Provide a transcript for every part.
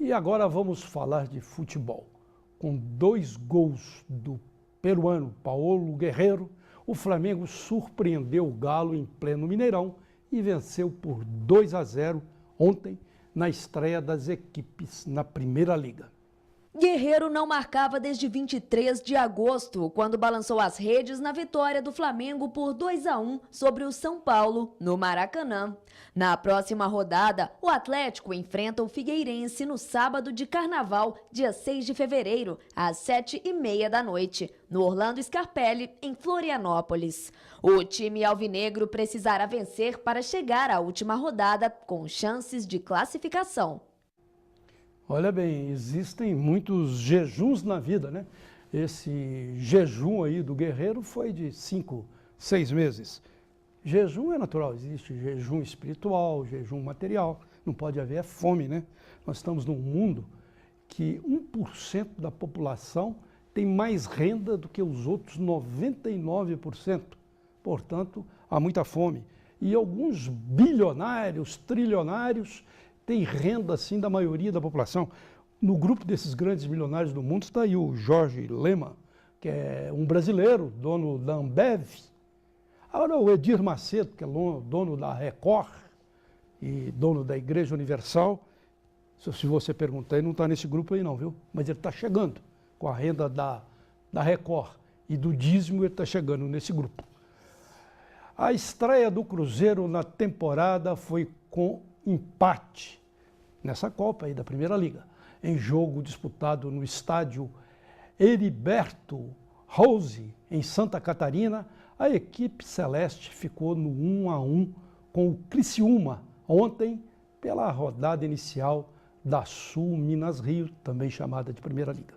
E agora vamos falar de futebol. Com 2 gols do peruano Paulo Guerreiro, o Flamengo surpreendeu o Galo em pleno Mineirão e venceu por 2-0 ontem na estreia das equipes na Primeira Liga. Guerreiro não marcava desde 23 de agosto, quando balançou as redes na vitória do Flamengo por 2-1 sobre o São Paulo, no Maracanã. Na próxima rodada, o Atlético enfrenta o Figueirense no sábado de Carnaval, dia 6 de fevereiro, às 7h30 da noite, no Orlando Scarpelli, em Florianópolis. O time alvinegro precisará vencer para chegar à última rodada com chances de classificação. Olha bem, existem muitos jejuns na vida, né? Esse jejum aí do Guerreiro foi de 5, 6 meses. Jejum é natural, existe jejum espiritual, jejum material, não pode haver fome, né? Nós estamos num mundo que 1% da população tem mais renda do que os outros 99%. Portanto, há muita fome. E alguns bilionários, trilionários, tem renda, assim, da maioria da população. No grupo desses grandes milionários do mundo está aí o Jorge Lehmann, que é um brasileiro, dono da Ambev. Agora o Edir Macedo, que é dono da Record e dono da Igreja Universal. Se você perguntar, ele não está nesse grupo aí não, viu? Mas ele está chegando com a renda da Record e do dízimo, ele está chegando nesse grupo. A estreia do Cruzeiro na temporada foi com empate nessa Copa aí da Primeira Liga, em jogo disputado no estádio Heriberto Rose, em Santa Catarina. A equipe celeste ficou no 1-1 com o Criciúma ontem pela rodada inicial da Sul Minas Rio, também chamada de Primeira Liga.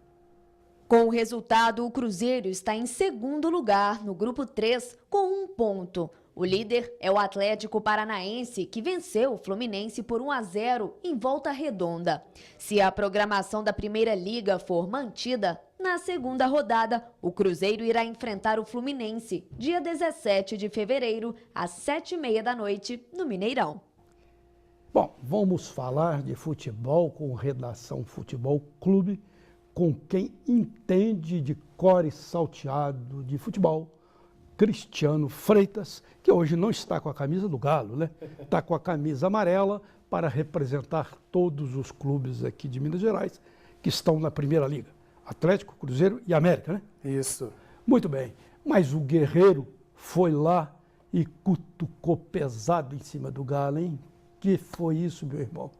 Com o resultado, o Cruzeiro está em segundo lugar no grupo 3 com 1 ponto. O líder é o Atlético Paranaense, que venceu o Fluminense por 1-0 em Volta Redonda. Se a programação da Primeira Liga for mantida, na segunda rodada, o Cruzeiro irá enfrentar o Fluminense, dia 17 de fevereiro, às 7h30 da noite, no Mineirão. Bom, vamos falar de futebol com Redação Futebol Clube, com quem entende de core salteado de futebol, Cristiano Freitas, que hoje não está com a camisa do Galo, né? Está com a camisa amarela para representar todos os clubes aqui de Minas Gerais que estão na Primeira Liga. Atlético, Cruzeiro e América, né? Isso. Muito bem. Mas o Guerreiro foi lá e cutucou pesado em cima do Galo, hein? Que foi isso, meu irmão?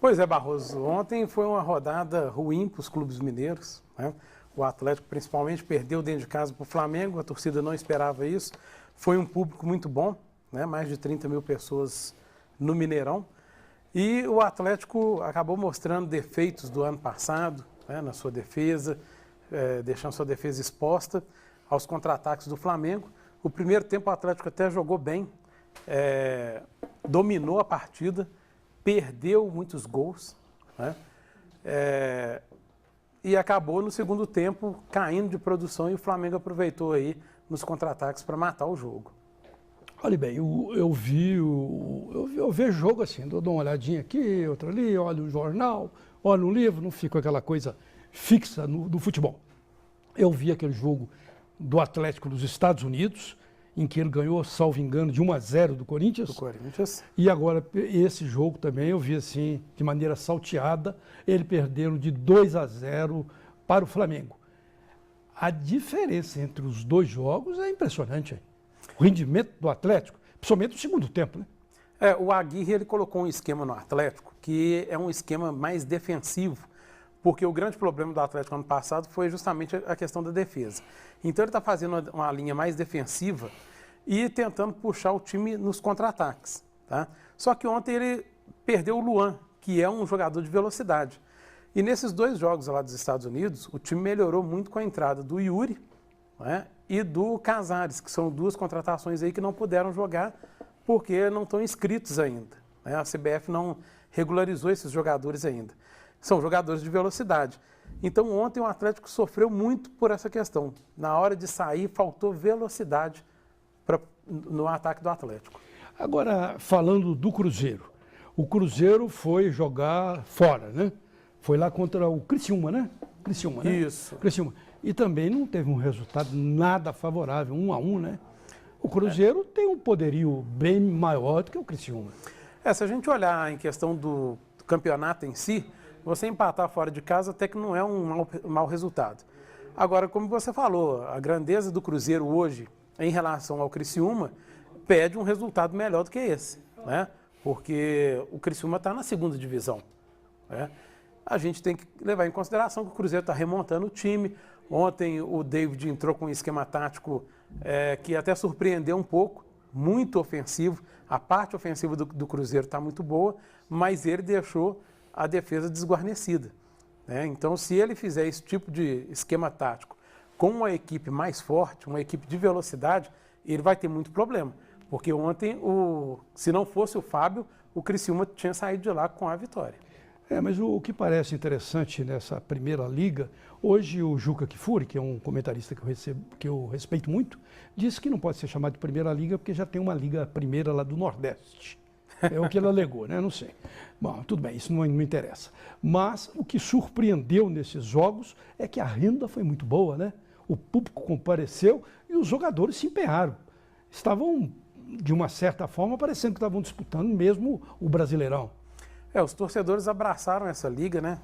Pois é, Barroso. Ontem foi uma rodada ruim para os clubes mineiros, né? O Atlético, principalmente, perdeu dentro de casa para o Flamengo, a torcida não esperava isso. Foi um público muito bom, né? Mais de 30 mil pessoas no Mineirão. E o Atlético acabou mostrando defeitos do ano passado, né? Na sua defesa, deixando sua defesa exposta aos contra-ataques do Flamengo. O primeiro tempo o Atlético até jogou bem, dominou a partida, perdeu muitos gols, né? E acabou no segundo tempo caindo de produção e o Flamengo aproveitou aí nos contra-ataques para matar o jogo. Olha bem, eu vejo jogo assim, dou uma olhadinha aqui, outra ali, olho o jornal, olho um livro, não fico aquela coisa fixa no futebol. Eu vi aquele jogo do Atlético nos Estados Unidos, em que ele ganhou, salvo engano, de 1-0 do Corinthians. Do Corinthians. E agora, esse jogo também eu vi assim, de maneira salteada, ele perdendo de 2-0 para o Flamengo. A diferença entre os dois jogos é impressionante, hein? O rendimento do Atlético, principalmente no segundo tempo, né? O Aguirre ele colocou um esquema no Atlético que é um esquema mais defensivo, porque o grande problema do Atlético ano passado foi justamente a questão da defesa. Então ele está fazendo uma linha mais defensiva e tentando puxar o time nos contra-ataques, tá? Só que ontem ele perdeu o Luan, que é um jogador de velocidade. E nesses 2 jogos lá dos Estados Unidos, o time melhorou muito com a entrada do Yuri, né, e do Casares, que são 2 contratações aí que não puderam jogar porque não estão inscritos ainda, né? A CBF não regularizou esses jogadores ainda. São jogadores de velocidade. Então ontem o Atlético sofreu muito por essa questão. Na hora de sair, faltou velocidade no ataque do Atlético. Agora, falando do Cruzeiro, O Cruzeiro foi jogar fora, né? Foi lá contra o Criciúma, né? Criciúma, né? Isso. Criciúma. E também não teve um resultado nada favorável, 1-1, né? O Cruzeiro tem um poderio bem maior do que o Criciúma. Se a gente olhar em questão do campeonato em si, você empatar fora de casa até que não é um mau resultado. Agora, como você falou, a grandeza do Cruzeiro hoje em relação ao Criciúma pede um resultado melhor do que esse, né? Porque o Criciúma está na segunda divisão, né? A gente tem que levar em consideração que o Cruzeiro está remontando o time. Ontem o David entrou com um esquema tático que até surpreendeu um pouco, muito ofensivo. A parte ofensiva do Cruzeiro está muito boa, mas ele deixou a defesa desguarnecida, né? Então, se ele fizer esse tipo de esquema tático com uma equipe mais forte, uma equipe de velocidade, ele vai ter muito problema. Porque ontem, se não fosse o Fábio, o Criciúma tinha saído de lá com a vitória. Mas o que parece interessante nessa primeira liga, hoje o Juca Kfouri, que é um comentarista que eu respeito muito, disse que não pode ser chamado de primeira liga porque já tem uma liga primeira lá do Nordeste. É o que ele alegou, né? Não sei. Bom, tudo bem, isso não interessa. Mas o que surpreendeu nesses jogos é que a renda foi muito boa, né? O público compareceu e os jogadores se empenharam. Estavam, de uma certa forma, parecendo que estavam disputando mesmo o Brasileirão. Os torcedores abraçaram essa liga, né?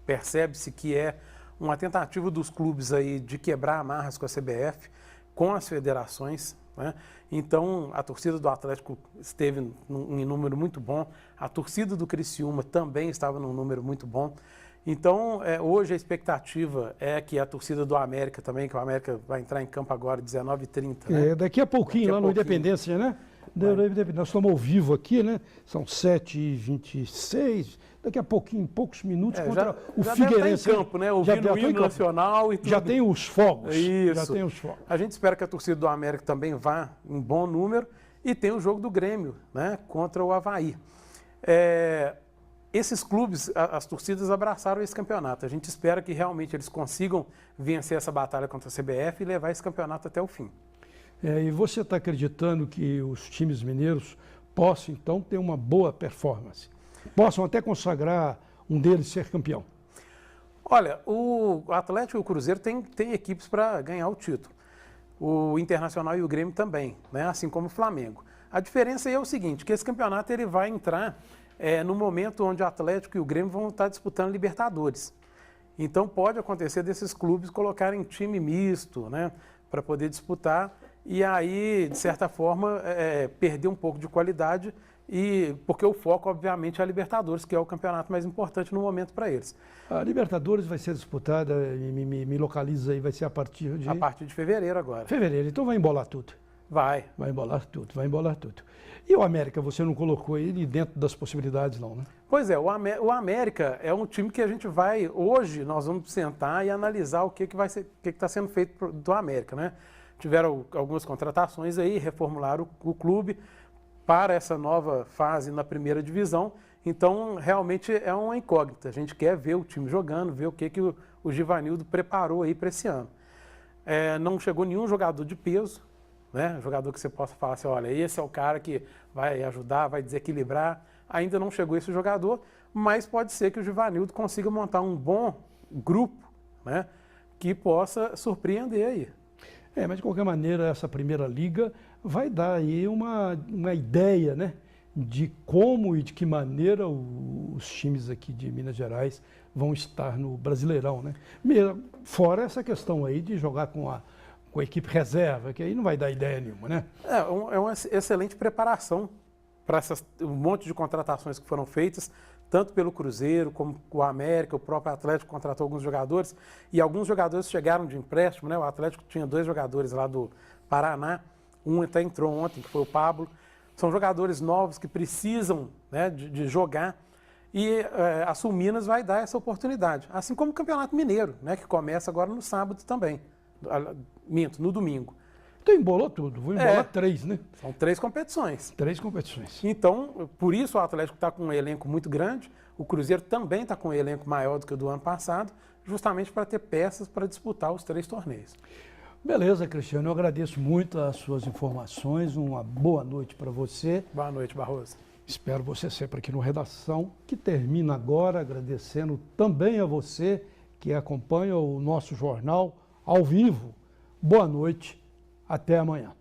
Percebe-se que é uma tentativa dos clubes aí de quebrar amarras com a CBF, com as federações, né? Então, a torcida do Atlético esteve em número muito bom, a torcida do Criciúma também estava num número muito bom. Então, hoje a expectativa é que a torcida do América também, que o América vai entrar em campo agora, 19h30, né? Daqui a pouquinho, lá no Independência, né? Nós estamos ao vivo aqui, né? São 7h26, daqui a pouquinho, em poucos minutos, contra o Figueirense. Já está em campo, né? Ouvindo o hino nacional e tudo. Já tem os fogos. Isso. Já tem os fogos. A gente espera que a torcida do América também vá em bom número e tem o jogo do Grêmio, né? Contra o Avaí. Esses clubes, as torcidas abraçaram esse campeonato. A gente espera que realmente eles consigam vencer essa batalha contra a CBF e levar esse campeonato até o fim. E você está acreditando que os times mineiros possam, então, ter uma boa performance? Possam até consagrar um deles ser campeão? Olha, o Atlético e o Cruzeiro têm equipes para ganhar o título. O Internacional e o Grêmio também, né? Assim como o Flamengo. A diferença aí é o seguinte, que esse campeonato ele vai entrar no momento onde o Atlético e o Grêmio vão estar disputando Libertadores. Então pode acontecer desses clubes colocarem time misto, né? Para poder disputar e aí, de certa forma, perder um pouco de qualidade, porque o foco, obviamente, é a Libertadores, que é o campeonato mais importante no momento para eles. A Libertadores vai ser disputada, me localiza aí, vai ser a partir de... A partir de fevereiro agora. Fevereiro, então vai embolar tudo. Vai. Vai embolar tudo, vai embolar tudo. E o América, você não colocou ele dentro das possibilidades não, né? Pois é, o América é um time que a gente vai, hoje, nós vamos sentar e analisar o que está sendo feito do América, né? Tiveram algumas contratações aí, reformularam o clube para essa nova fase na primeira divisão. Então, realmente é uma incógnita. A gente quer ver o time jogando, ver o que o Givanildo preparou aí para esse ano. Não chegou nenhum jogador de peso, né? Jogador que você possa falar assim, olha, esse é o cara que vai ajudar, vai desequilibrar. Ainda não chegou esse jogador, mas pode ser que o Givanildo consiga montar um bom grupo, né? Que possa surpreender aí. Mas de qualquer maneira, essa primeira liga vai dar aí uma ideia, né, de como e de que maneira os times aqui de Minas Gerais vão estar no Brasileirão, né? Fora essa questão aí de jogar com a equipe reserva, que aí não vai dar ideia nenhuma, né? É uma excelente preparação para um monte de contratações que foram feitas, tanto pelo Cruzeiro, como o América, o próprio Atlético contratou alguns jogadores, e alguns jogadores chegaram de empréstimo, né? O Atlético tinha 2 jogadores lá do Paraná, um até entrou ontem, que foi o Pablo. São jogadores novos que precisam, né, de jogar, e a Sul Minas vai dar essa oportunidade. Assim como o Campeonato Mineiro, né, que começa agora no sábado também, no domingo. Então embolou tudo, vou embolar 3, né? São 3 competições. 3 competições. Então, por isso o Atlético está com um elenco muito grande, o Cruzeiro também está com um elenco maior do que o do ano passado, justamente para ter peças para disputar os 3 torneios. Beleza, Cristiano, eu agradeço muito as suas informações, uma boa noite para você. Boa noite, Barroso. Espero você sempre aqui no Redação, que termina agora, agradecendo também a você que acompanha o nosso jornal ao vivo. Boa noite, até amanhã.